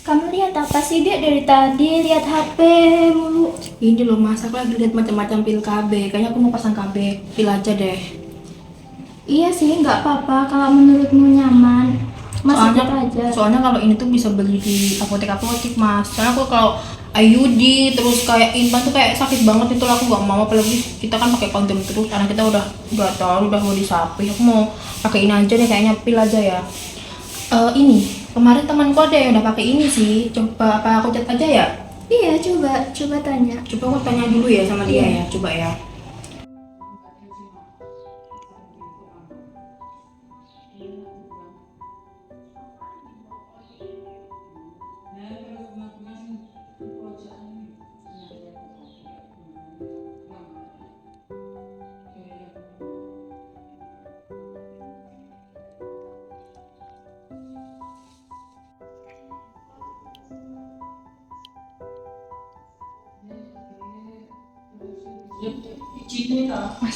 Kamu lihat apa sih, Dek? Dari tadi lihat HP mulu. Ini loh mas, aku lagi lihat macam-macam pil KB. Kayaknya aku mau pasang KB, pil aja deh. Iya sih, nggak apa-apa kalau menurutmu nyaman. Mas Soalnya, ikut aja. soalnya kalau ini tuh bisa beli di apotek-apotek mas. Soalnya aku kalau IUD terus kayak implan tuh kayak sakit banget itu aku nggak mau, apalagi kita kan pakai kondom terus karena kita udah tahu udah mau disapi. Aku mau pakai ini aja deh, kayaknya pil aja ya. Ini kemarin temanku ada yang udah pakai ini sih. Coba apa aku chat aja ya? Iya, coba tanya. Coba aku tanya dulu ya sama dia Iya. ya. Coba ya.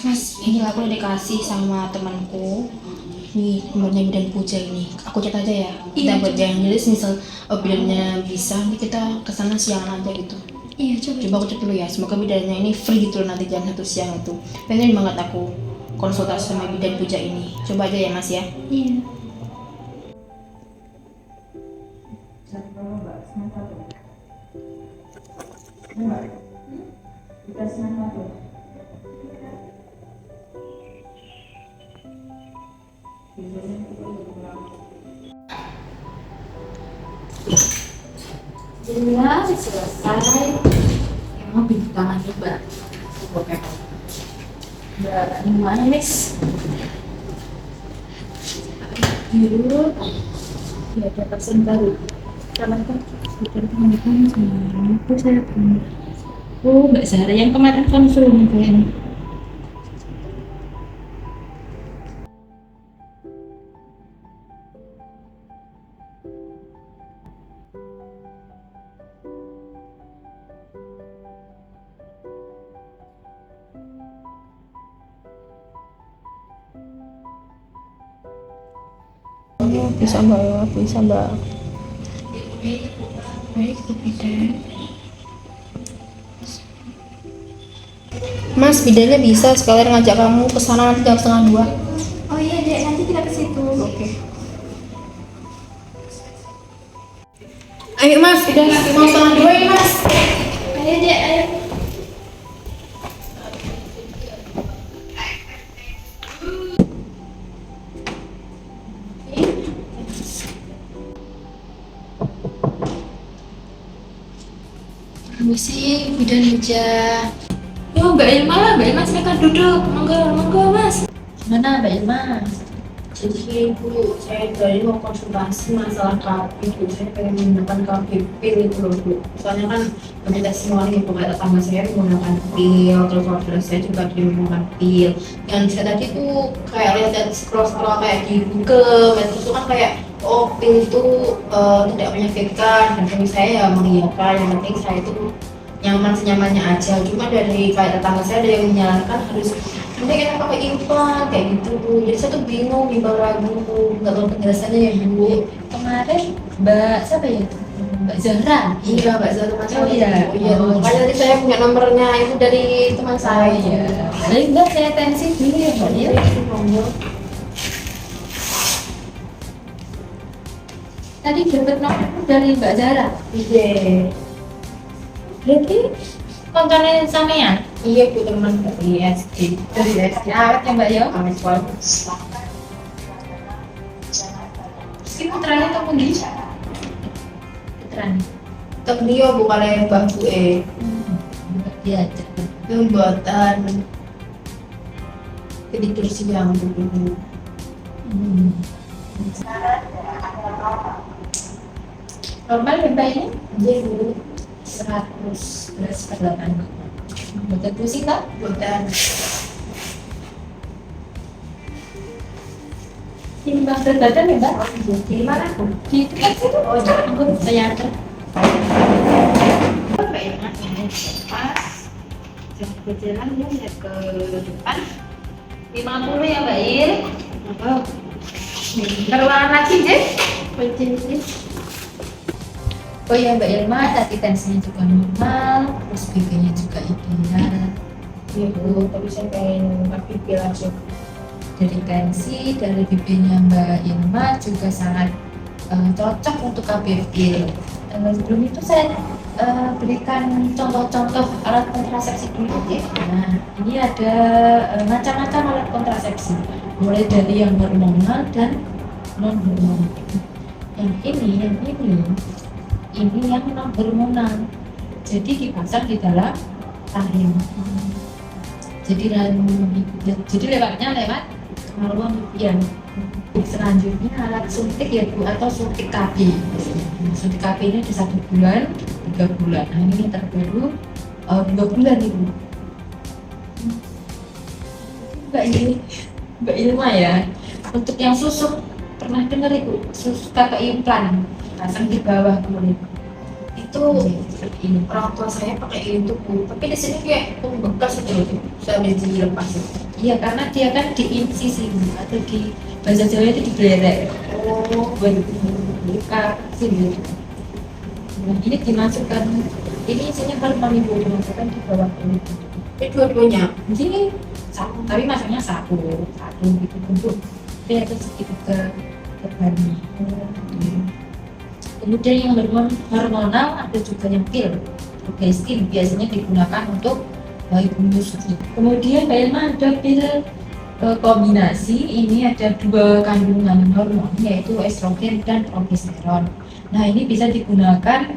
Mas, ini aku udah dikasih sama temanku. Nih, nomornya Bidan Puja ini. Aku chat aja ya. Kita Iya, buat coba. yang jelas misal bidannya bisa, nanti kita kesana siangan aja gitu. Iya, coba. Coba aku chat dulu ya. Semoga bidannya ini free gitu loh nanti jam 1 siang itu. Pengen banget aku konsultasi sama Bidan Puja ini. Coba aja ya Mas ya. Iya. Alhamdulillah selesai. Emang bintang aja mbak. Mbak gimana Miss? Biru. Ya ada pesan baru. Kapan kan? Bukan teman-teman sama itu saya punya. Oh Mbak Zara yang kemarin konsul kan? Bisa Mbak ya, bisa Mbak. Baik, Bu Bidan. Mas, bidannya bisa sekalian ngajak kamu ke sana nanti jam setengah 2. Oh iya, Dek, nanti kita ke situ. Oke. Ayo Mas, udah mau setengah 2 ya Mas. Ayo, Dek, ayo. Permisi, bidan aja. Yo, Mbak Ilma, Mbak Ilma silakan duduk. Monggo, Mas. Gimana, Mbak Ilma? Jadi Bu, saya dari mau konsultasi masalah KB. Saya pengen menggunakan KB pil itu loh Bu. Soalnya kan kita semua nih pokoknya tetangga saya menggunakan pil, terus saudara saya juga dia menggunakan pil. Dan saya tadi tuh kayak lihat scroll kayak di Google, dan terus tuh kan kayak oh pil itu tidak menyakitkan, dan kami saya ya mengiyakan. Yang penting saya itu nyaman senyamannya aja. Cuma dari kayak tetangga saya ada yang menyarankan harus nanti kita pakai implan kayak gitu Bu. Jadi saya tuh bingung, bimbang ragu, nggak tahu penjelasannya ya Bu. Kemarin Mbak siapa ya itu? Mbak Zahra. Iya Mbak Zara macam Oh, iya. iya. Oh, Makanya tadi saya punya nomornya itu dari teman saya. Iya. Baik, Mbak, saya tensi dulu ya, Mbak ya. Tadi dapat nomor dari Mbak Zara. Iya. Berarti kontennya sampean? Iya Bu, teman dari SD. Dari SD awet ya, Mbak ya. Kami sekolah. Si putranya atau pundi? Putranya. Tek dia bukan yang bangku Iya, cepet. itu buatan editor siang dulu. Normal ya, Mbak ini? Iya Bu, 100 beras per 8. Betul pusing tak? buatan. Timbang berat badan ya, Mbak? Di mana Bu? Di dekat situ. Oh, aku saya antar. Mbak Irma ini pas jangan berjalan ya lihat ke depan. 50 ya, Mbak Ir. Berwarna lagi deh. Berjenis. Oh ya Mbak Ilma, tadi tensinya juga normal, terus BP-nya juga ideal. Iya Bu, tapi saya pengen BP langsung. Dari tensi, dari BP-nya Mbak Ilma juga sangat cocok untuk KBP. Sebelum itu saya berikan contoh-contoh alat kontrasepsi dulu ya. Nah, ini ada macam-macam alat kontrasepsi, mulai dari yang hormonal dan non hormonal. Yang ini yang non hormonal. Jadi dipasang di dalam rahim. Jadi lewatnya lewat kemaluan impian. Selanjutnya alat suntik ya Bu, atau suntik KB. Suntik KB ini di 1 bulan, 3 bulan. Nah ini yang terbaru 2 bulan Ibu. Mbak Ilma ya, untuk yang susu pernah dengar Ibu, susu pakai implan pasang di bawah kulit. Itu Seperti ini. orang tua saya pakai itu Bu, tapi di sini kayak bekas itu loh, habis dilepas. Iya, karena dia kan diinsisi atau di bahasa Jawa itu dibelerek. Oh, Buat buka sini. Nah, ini dimasukkan, ini isinya hormon Ibu, dimasukkan di bawah kulit. ini dua-duanya. Jadi satu, tapi masuknya satu gitu untuk biar sedikit ke badan. Kemudian yang hormonal ada juga yang pil, progestin, biasanya digunakan untuk ibu menyusui. Kemudian Mbak Ilma ada pil kombinasi, ini ada 2 kandungan hormon yaitu estrogen dan progesteron. Nah ini bisa digunakan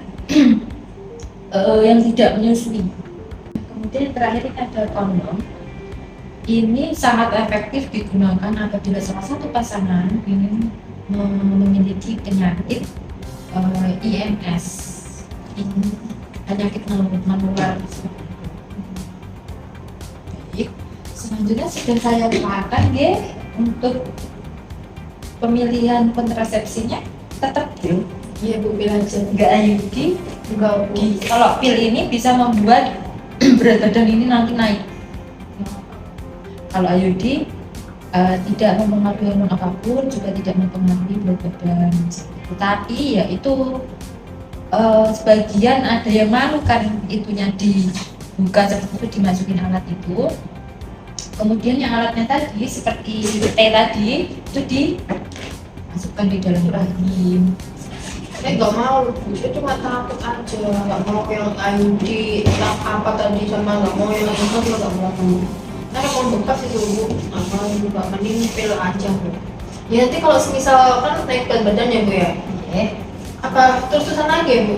yang tidak menyusui. Kemudian terakhir ini ada kondom. Ini sangat efektif digunakan apabila salah satu pasangan ingin memiliki penyakit IMS, ini penyakit menular. Baik, selanjutnya sudah saya katakan ya, untuk pemilihan kontrasepsinya tetap pil, Iya Bu, pil aja. nggak IUD. Enggak Bu. Kalau pil ini bisa membuat berat badan ini nanti naik. Kalau IUD tidak mempengaruhi hormon apapun, juga tidak mempengaruhi berat badan. Tetapi ya itu sebagian ada yang malu kan itunya dibuka seperti itu, dimasukin alat itu. Kemudian yang alatnya tadi seperti T tadi itu dimasukkan di dalam rahim. Saya nggak mau Bu, saya cuma takut aja, nggak mau yang IUD, apa tadi sama nggak mau yang itu juga nggak mau Bu. Karena mau bekas itu Bu, apa juga mending pil aja Bu. Ya nanti kalau semisal kan naik berat badan ya Bu ya, apa terus-terusan lagi ya Bu?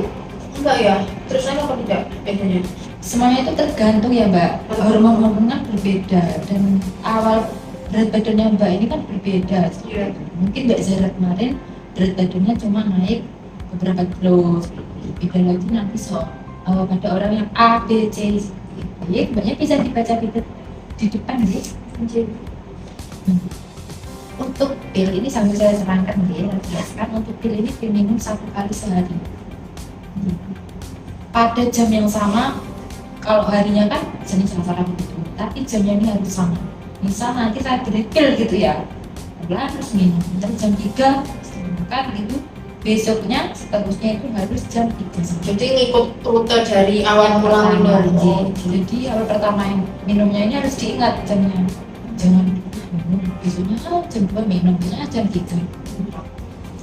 Enggak ya, terus apa tidak biasanya? Semuanya itu tergantung ya Mbak, hormon-hormon kan berbeda dan awal berat badannya Mbak ini kan berbeda. Iya. Mungkin Mbak Zara kemarin berat badannya cuma naik beberapa kilo, beda lagi nanti pada orang yang A, B, C. Baik, Mbaknya bisa dibaca di depan ya. Untuk pil ini sambil saya terangkan ya, jelaskan untuk pil ini diminum 1 kali sehari. Pada jam yang sama, kalau harinya kan Senin Selasa Rabu gitu, tapi jamnya ini harus sama. Misal nanti saya beri pil gitu ya, harus minum. Nanti jam 3 setelah makan gitu, besoknya seterusnya itu harus jam 3. Jadi ngikut rute dari awal mula minum. Jadi awal pertama yang minumnya ini harus diingat jamnya, jangan minum besoknya jam 2 minumnya jam 3,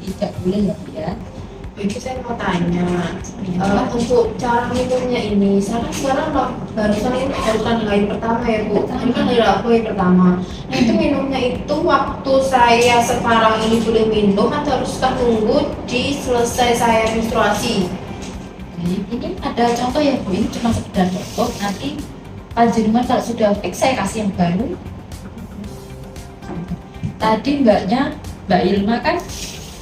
tidak boleh ya. Jadi saya mau tanya, untuk cara minumnya ini, sekarang barusan hari pertama ya Bu, ini kan hari Rabu yang pertama. Nah itu minumnya itu waktu saya sekarang ini boleh minum atau harus nunggu di selesai saya menstruasi? Ini ada contoh ya Bu, ini cuma sekedar contoh. Nanti panjenengan kalau sudah fix saya kasih yang baru. Tadi Mbak Ilma kan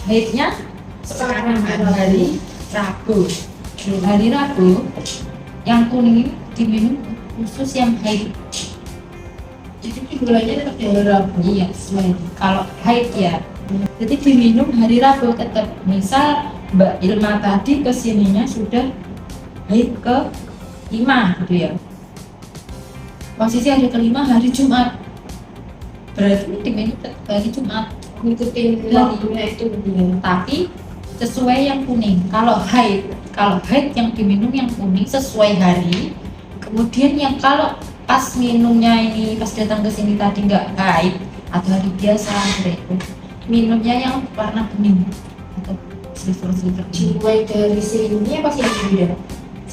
haidnya sekarang hari Rabu. Hari Rabu yang kuning ini diminum khusus yang haid. Jadi gulanya tetap di hari Rabu. Iya, sesuai. Kalau haid ya. Jadi diminum hari Rabu tetap. Misal Mbak Ilma tadi kesininya sudah haid ke 5 gitu ya. Posisi hari kelima hari Jumat. Berarti diminum tetap hari Jumat. Ngikutin waktunya itu ya. Tapi sesuai yang kuning. Kalau haid yang diminum yang kuning sesuai hari. Kemudian yang kalau pas minumnya ini pas datang ke sini tadi nggak haid atau hari biasa itu minumnya yang warna bening atau silver Dimulai dari sini apa sih yang beda?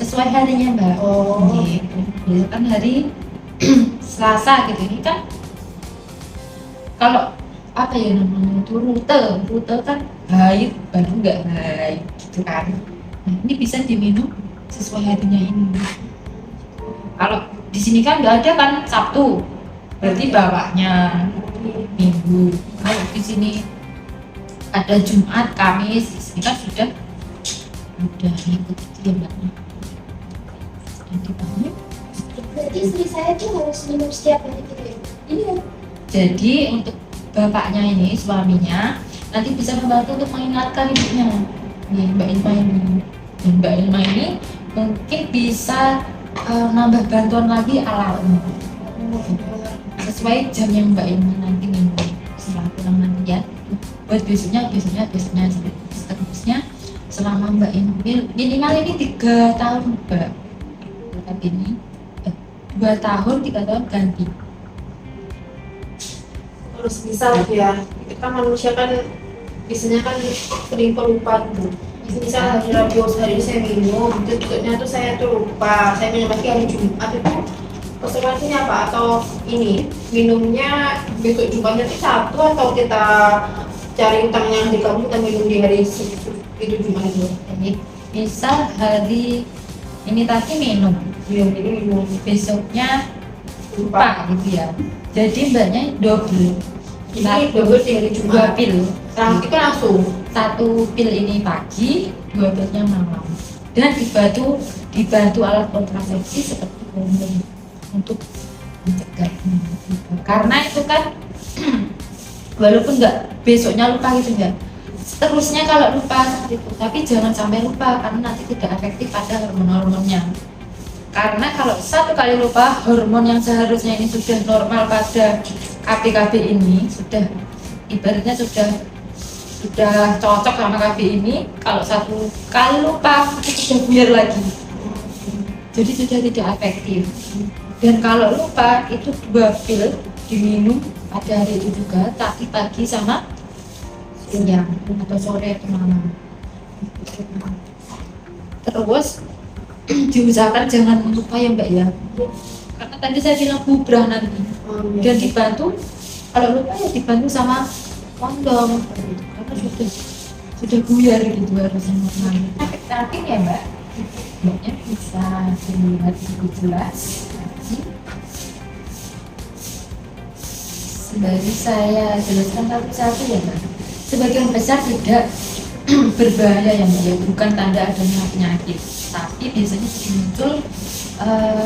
sesuai harinya mbak. Oh. Gitu. Biasa kan hari Selasa gitu ini kan kalau apa ya namanya itu rute kan haid baru nggak haid gitu kan. Nah, ini bisa diminum sesuai harinya ini. Kalau di sini kan nggak ada kan Sabtu, berarti bawahnya Minggu. Kalau di sini ada Jumat, Kamis, di sini kan sudah ikut itu ya mbak. Jadi banyak. Berarti istri saya tuh harus minum setiap hari gitu ya? Iya. Jadi untuk bapaknya ini suaminya nanti bisa membantu untuk mengingatkan ibunya. Nih Mbak Ilma ini, dan Mbak Ilma ini mungkin bisa nambah bantuan lagi alarm sesuai jam yang Mbak Ilma nanti minum setelah pulang nanti ya. Buat besoknya seterusnya selama Mbak Ilma minimal ini 3 tahun Mbak. Tapi ini 2 tahun 3 tahun ganti. Terus misal ya, kita manusia kan biasanya kan sering pelupa gitu. Misal hari Rabu hari ini saya minum, besoknya tuh saya tuh lupa, saya minum lagi hari Jumat itu konsekuensinya apa? Atau ini minumnya besok Jumatnya itu satu atau kita cari utangnya di kamu kita minum di hari itu Jumat itu? Jadi misal hari ini tadi minum, Ini minum besoknya lupa gitu ya. Jadi mbaknya double. ini double di hari 2 Jumat. pil. Itu langsung 1 pil ini pagi, 2 pilnya malam. Dan dibantu alat kontrasepsi seperti kondom untuk mencegah ini. Karena itu kan walaupun nggak besoknya lupa gitu ya. Seterusnya kalau lupa gitu, tapi jangan sampai lupa karena nanti tidak efektif pada hormon-hormonnya. Karena kalau 1 kali lupa hormon yang seharusnya ini sudah normal pada KB ini sudah ibaratnya sudah cocok sama KB ini, kalau 1 kali lupa itu sudah buyar lagi, jadi sudah tidak efektif. Dan kalau lupa itu 2 pil diminum pada hari itu juga, tapi pagi sama siang atau sore atau malam. Terus diusahakan jangan lupa ya mbak ya, karena tadi saya bilang bubrah nanti. Dan dibantu kalau lupa ya dibantu sama kondom karena sudah buyar gitu harusnya normal. Tapi ya mbak, mbaknya bisa dilihat lebih jelas. Sebagai saya jelaskan satu-satu ya mbak. Sebagian besar tidak berbahaya ya mbak, bukan tanda adanya penyakit, tapi biasanya muncul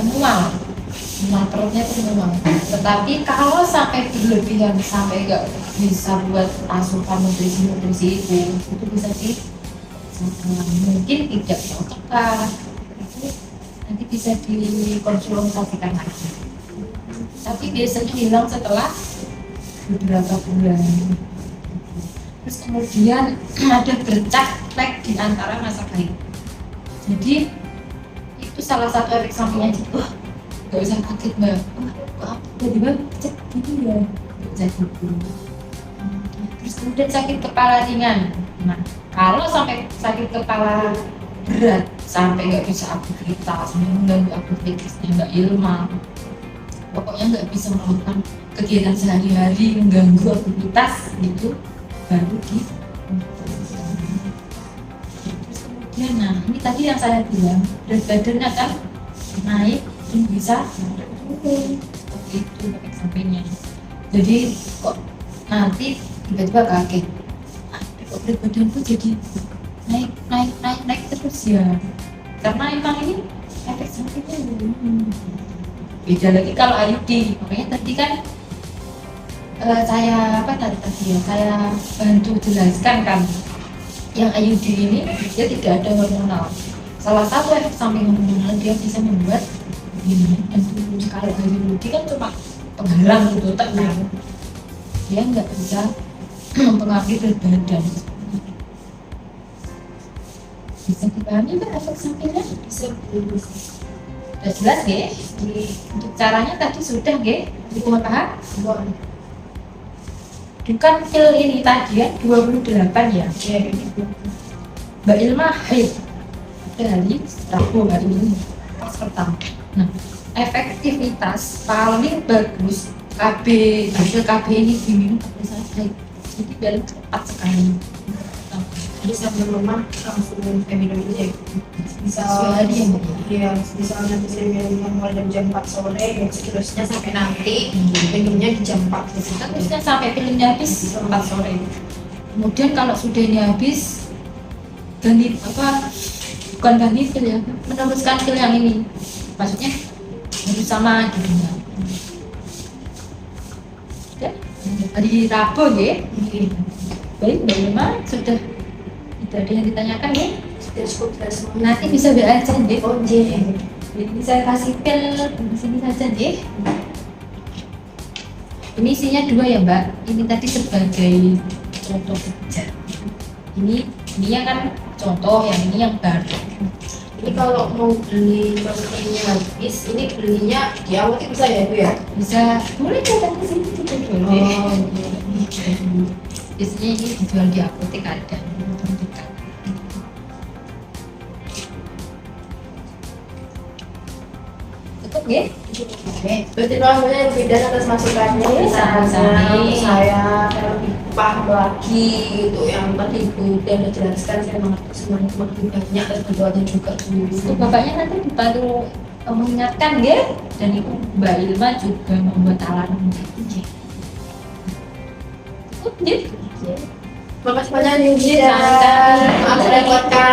mual perutnya itu mual. Tetapi kalau sampai berlebihan sampai nggak bisa buat asupan nutrisi itu bisa mungkin tidak cocok kah, itu nanti bisa dikonsultasikan lagi. Tapi biasanya hilang setelah beberapa bulan. Terus kemudian ada bercak flek di antara masa haid. Jadi itu salah satu efek sampingnya. Wah, nggak usah kaget mbak. Wah, tiba-tiba cek gitu ya. Jadi terus kemudian sakit kepala ringan. Nah, kalau sampai sakit kepala berat sampai nggak bisa aktivitas, mengganggu aktivitasnya Mbak Ilma, pokoknya nggak bisa melakukan kegiatan sehari-hari, mengganggu aktivitas gitu, baru di terus kemudian nah ini tadi yang saya bilang berat badannya kan naik dan bisa turun seperti itu efek sampingnya. Jadi kok nanti tiba-tiba kaget, kok berat badanku jadi naik terus ya, karena emang ini efek sampingnya. Beda lagi kalau IUD, makanya tadi kan saya saya bantu jelaskan kan, yang IUD ini dia tidak ada hormonal. Salah satu efek samping hormonal dia bisa membuat ini dan kalau IUD kan cuma penghalang gitu, tenang, dia nggak bisa mempengaruhi berat badan. Bisa dipahami Mbak efek sampingnya? Bisa. Sudah jelas nggih? Untuk caranya tadi sudah nggih? Ibu paham? Bukan pil ini tadi ya 28 ya. Iya, gitu. Mbak Ilma haid dari Rabu hari ini pas pertama. Nah, efektivitas paling bagus KB hasil KB ini diminum pada saat haid. Jadi biar cepat sekali. Jadi sebelum rumah langsung minum aja. Bisa Sehari ya, Mbak? Iya, misalnya nanti saya minum mulai dari jam 4 sore, ya seterusnya sampai nanti minumnya di jam 4 gitu. Kan bisa sampai pilnya habis 4 sore. Kemudian kalau sudah ini habis ganti apa? Bukan ganti pil ya, meneruskan pil yang ini. Maksudnya harus sama gitu ya. Oke, hari Rabu ya. Baik, Mbak Ilma sudah tidak ada yang ditanyakan ya. Sudah cukup dari semua. Nanti bisa WA aja deh. Oh, iya. Jadi saya kasih pil di sini saja deh. Ini isinya 2 ya Mbak. Ini tadi sebagai contoh saja. Ini yang kan contoh, yang ini yang baru. Ini kalau mau beli maksudnya habis, ini belinya di awal itu bisa ya Bu ya? Bisa boleh datang ke sini juga boleh. Iya. Biasanya ini dijual di apotek ada. Cukup ya? Oke, berarti kalau lebih dari atas masukannya Sama-sama. saya lebih paham lagi itu yang tadi Ibu udah jelaskan, saya mengerti semuanya, lebih banyak dan berdoanya juga dulu. Untuk bapaknya nanti dibantu mengingatkan ya. Dan ibu Mbak Ilma juga membuat alarm menjadi. Cukup ya? Makasih banyak Yudi dan Sama-sama. maaf merepotkan.